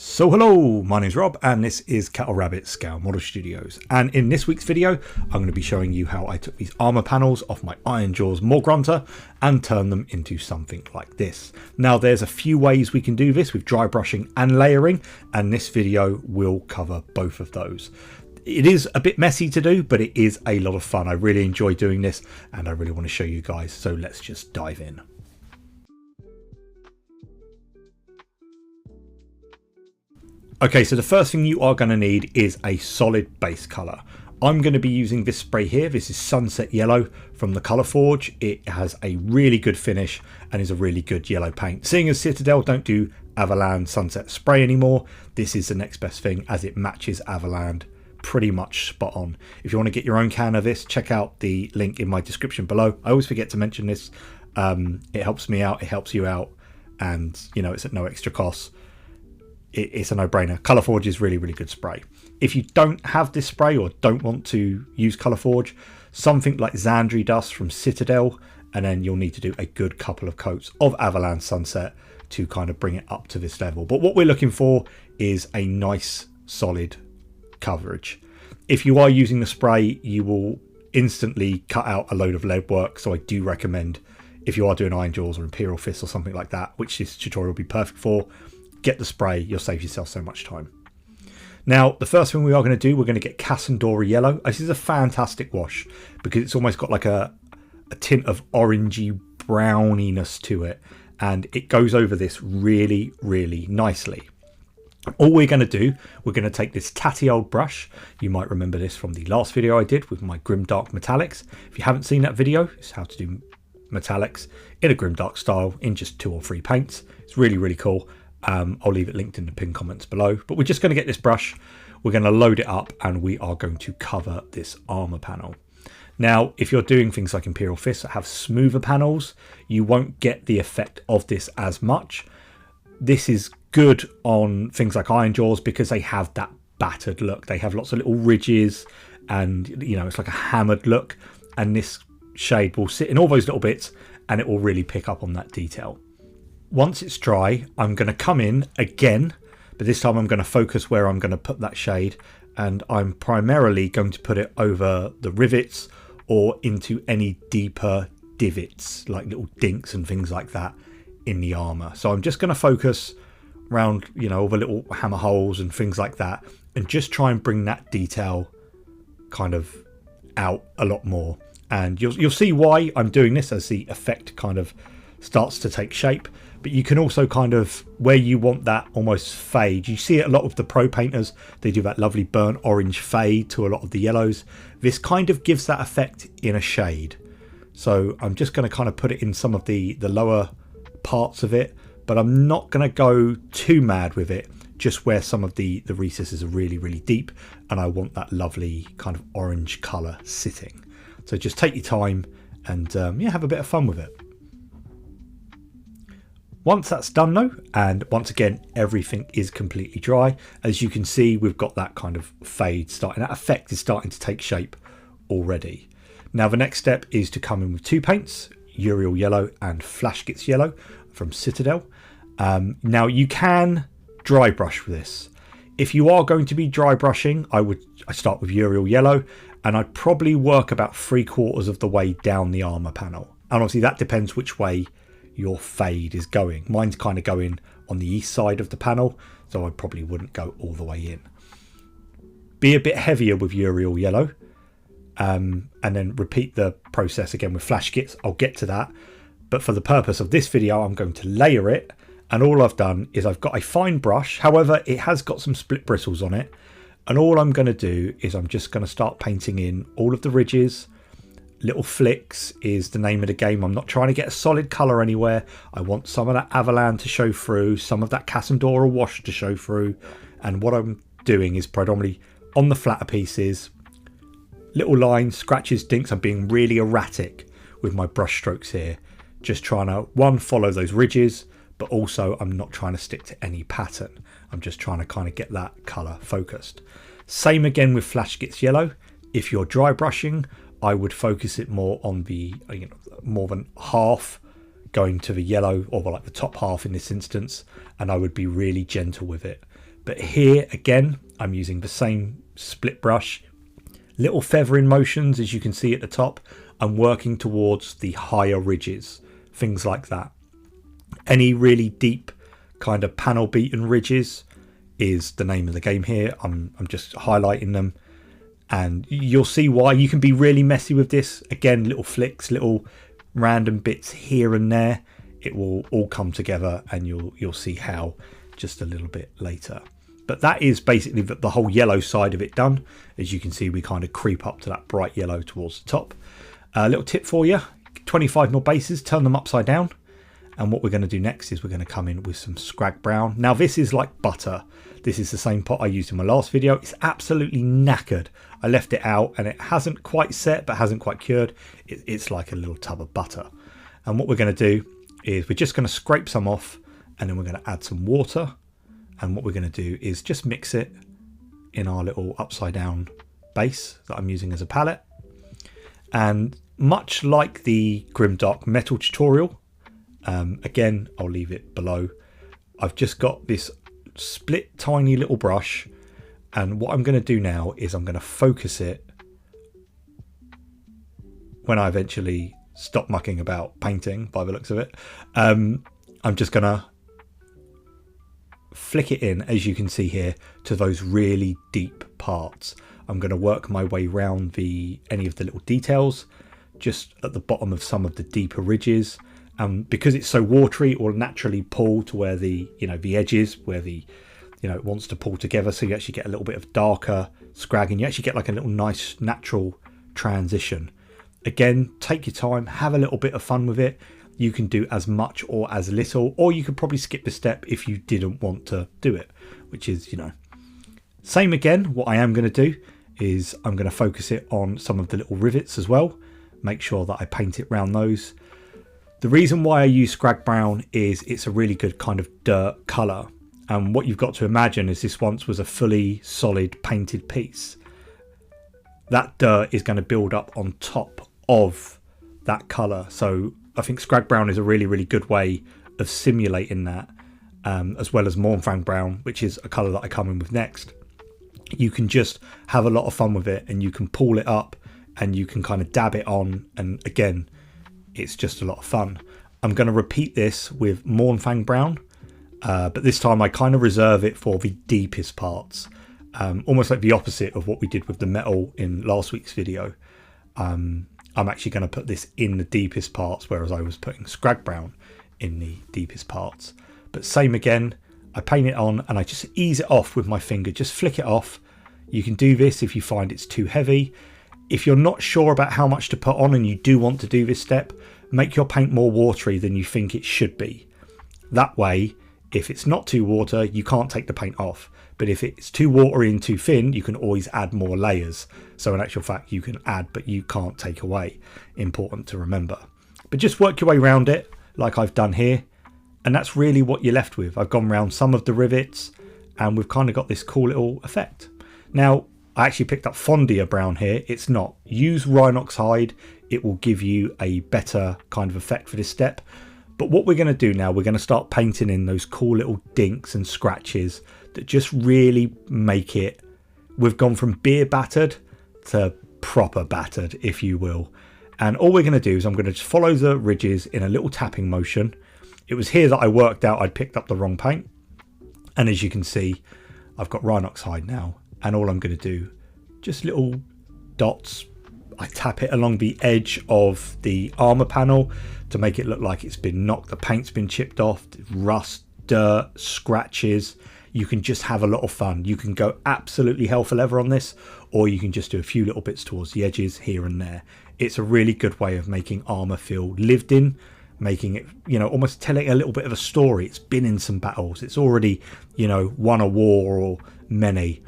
So hello, my name's Rob and this is Cattle Rabbit Scale Model Studios, and in this week's video I'm going to be showing you how I took these armour panels off my Iron Jaws Morgue Grunter and turned them into something like this. Now there's a few ways we can do this with dry brushing and layering, and this video will cover both of those. It is a bit messy to do, but it is a lot of fun. I really enjoy doing this and I really want to show you guys, so let's just dive in. Okay, so the first thing you are going to need is a solid base colour. I'm going to be using this spray here. This is Sunset Yellow from the Colour Forge. It has a really good finish and is a really good yellow paint. Seeing as Citadel don't do Avaland Sunset Spray anymore, this is the next best thing as it matches Avaland pretty much spot on. If you want to get your own can of this, check out the link in my description below. I always forget to mention this. It helps me out, it helps you out, and you know, it's at no extra cost. It's a no-brainer. Colour Forge is really good spray. If you don't have this spray or don't want to use Colour Forge, something like Xandri Dust from Citadel, and then you'll need to do a good couple of coats of Avaland Sunset to kind of bring it up to this level. But what we're looking for is a nice solid coverage. If you are using the spray, you will instantly cut out a load of lead work, so I do recommend, if you are doing Iron Jaws or Imperial Fist or something like that, which this tutorial will be perfect for, get the spray. You'll save yourself so much time. Now the first thing we are going to do, we're going to get Cassandora Yellow. This is a fantastic wash because it's almost got like a tint of orangey browniness to it, and it goes over this really nicely. All we're going to do, we're going to take this tatty old brush. You might remember this from the last video I did with my Grimdark Metallics. If you haven't seen that video, it's how to do metallics in a Grimdark style in just 2 or 3 paints. It's really cool. I'll leave it linked in the pinned comments below, but we're just going to get this brush, we're going to load it up, and we are going to cover this armor panel. Now if you're doing things like Imperial Fists that have smoother panels, you won't get the effect of this as much. This is good on things like Iron Jaws because they have that battered look. They have lots of little ridges and, you know, it's like a hammered look, and this shade will sit in all those little bits and it will really pick up on that detail. Once it's dry, I'm going to come in again, but this time I'm going to focus where I'm going to put that shade, and I'm primarily going to put it over the rivets or into any deeper divots, like little dinks and things like that in the armour. So I'm just going to focus around, you know, all the little hammer holes and things like that, and just try and bring that detail kind of out a lot more. And you'll see why I'm doing this as the effect kind of starts to take shape. But you can also kind of, where you want that almost fade, you see it a lot with the pro painters, they do that lovely burnt orange fade to a lot of the yellows. This kind of gives that effect in a shade. So I'm just going to kind of put it in some of the lower parts of it, but I'm not going to go too mad with it, just where some of the recesses are really deep and I want that lovely kind of orange colour sitting. So just take your time and yeah, have a bit of fun with it. Once that's done though, and once again everything is completely dry, as you can see we've got that kind of fade starting, that effect is starting to take shape already. Now the next step is to come in with 2 paints, Uriel Yellow and Flashgitz Yellow from Citadel. Now you can dry brush with this. If you are going to be dry brushing, I start with Uriel Yellow, and I'd probably work about 3/4 of the way down the armor panel, and obviously that depends which way your fade is going. Mine's kind of going on the east side of the panel, so I probably wouldn't go all the way in. Be a bit heavier with Uriel Yellow, and then repeat the process again with Flashgitz. I'll get to that, but for the purpose of this video I'm going to layer it, and all I've done is I've got a fine brush, however it has got some split bristles on it, and all I'm going to do is I'm just going to start painting in all of the ridges. Little flicks is the name of the game. I'm not trying to get a solid colour anywhere. I want some of that Avaland to show through, some of that Cassandora wash to show through, and what I'm doing is predominantly on the flatter pieces, little lines, scratches, dinks. I'm being really erratic with my brush strokes here, just trying to, one, follow those ridges, but also I'm not trying to stick to any pattern. I'm just trying to kind of get that colour focused. Same again with Flashgitz Yellow. If you're dry brushing, I would focus it more on the, you know, more than half going to the yellow, or like the top half in this instance, and I would be really gentle with it. But here again, I'm using the same split brush, little feathering motions as you can see at the top. I'm working towards the higher ridges, things like that. Any really deep kind of panel beaten ridges is the name of the game here. I'm just highlighting them, and you'll see why. You can be really messy with this. Again, little flicks, little random bits here and there. It will all come together, and you'll see how just a little bit later. But that is basically the whole yellow side of it done. As you can see, we kind of creep up to that bright yellow towards the top. A little tip for you, 25mm bases, turn them upside down. And what we're going to do next is we're going to come in with some Scrag Brown. Now this is like butter. This is the same pot I used in my last video. It's absolutely knackered. I left it out and it hasn't quite set but hasn't quite cured. It's like a little tub of butter. And what we're going to do is we're just going to scrape some off, and then we're going to add some water. And what we're going to do is just mix it in our little upside down base that I'm using as a palette. And much like the Grimdark metal tutorial, again, I'll leave it below. I've just got this split tiny little brush, and what I'm going to do now is I'm going to focus it when I eventually stop mucking about painting by the looks of it. I'm just going to flick it in, as you can see here, to those really deep parts. I'm going to work my way around any of the little details just at the bottom of some of the deeper ridges. Because it's so watery, it will naturally pull to where the edges, where it wants to pull together. So you actually get a little bit of darker scrag, and you actually get like a little nice natural transition. Again, take your time, have a little bit of fun with it. You can do as much or as little, or you could probably skip the step if you didn't want to do it, which is, same again. What I am going to do is I'm going to focus it on some of the little rivets as well. Make sure that I paint it around those. The reason why I use Scrag Brown is it's a really good kind of dirt colour. And what you've got to imagine is this once was a fully solid painted piece. That dirt is going to build up on top of that colour. So I think Scrag Brown is a really, really good way of simulating that, as well as Mournfang Brown, which is a colour that I come in with next. You can just have a lot of fun with it, and you can pull it up and you can kind of dab it on, and again, it's just a lot of fun. I'm going to repeat this with Mournfang Brown, but this time I kind of reserve it for the deepest parts, almost like the opposite of what we did with the metal in last week's video. I'm actually going to put this in the deepest parts, whereas I was putting Scrag Brown in the deepest parts. But same again, I paint it on and I just ease it off with my finger, just flick it off. You can do this if you find it's too heavy. If you're not sure about how much to put on and you do want to do this step, make your paint more watery than you think it should be. That way, if it's not too water, you can't take the paint off. But if it's too watery and too thin, you can always add more layers. So in actual fact, you can add, but you can't take away. Important to remember. But just work your way around it like I've done here. And that's really what you're left with. I've gone around some of the rivets and we've kind of got this cool little effect. Now, I actually picked up Fondia Brown here. It's not. Use Rhinox Hide. It will give you a better kind of effect for this step. But what we're going to do now, we're going to start painting in those cool little dinks and scratches that just really make it. We've gone from beer battered to proper battered, if you will. And all we're going to do is I'm going to just follow the ridges in a little tapping motion. It was here that I worked out I'd picked up the wrong paint. And as you can see, I've got Rhinox Hide now. And all I'm going to do, just little dots. I tap it along the edge of the armor panel to make it look like it's been knocked. The paint's been chipped off, rust, dirt, scratches. You can just have a lot of fun. You can go absolutely hell for leather on this, or you can just do a few little bits towards the edges here and there. It's a really good way of making armor feel lived in, making it, almost telling a little bit of a story. It's been in some battles. It's already, won a war or many.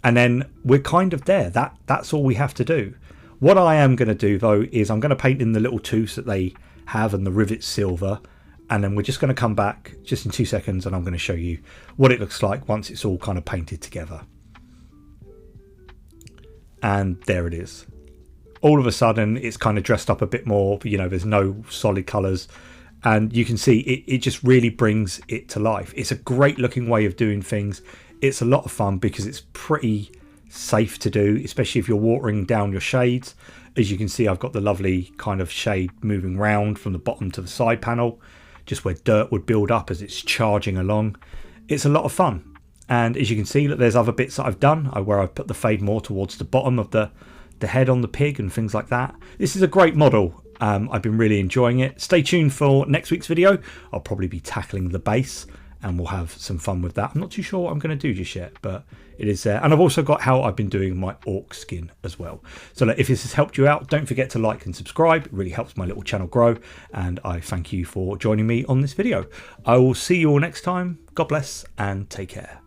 And then we're kind of there. That's all we have to do. What I am going to do, though, is I'm going to paint in the little tooths that they have and the rivets silver. And then we're just going to come back just in 2 seconds and I'm going to show you what it looks like once it's all kind of painted together. And there it is. All of a sudden, it's kind of dressed up a bit more. There's no solid colours. And you can see it just really brings it to life. It's a great looking way of doing things. It's a lot of fun because it's pretty safe to do, especially if you're watering down your shades. As you can see, I've got the lovely kind of shade moving round from the bottom to the side panel, just where dirt would build up as it's charging along. It's a lot of fun. And as you can see, look, there's other bits that I've done where I've put the fade more towards the bottom of the head on the pig and things like that. This is a great model. I've been really enjoying it. Stay tuned for next week's video. I'll probably be tackling the base and we'll have some fun with that. I'm not too sure what I'm going to do just yet, but it is there. And I've also got how I've been doing my orc skin as well. So look, if this has helped you out, don't forget to like and subscribe. It really helps my little channel grow. And I thank you for joining me on this video. I will see you all next time. God bless and take care.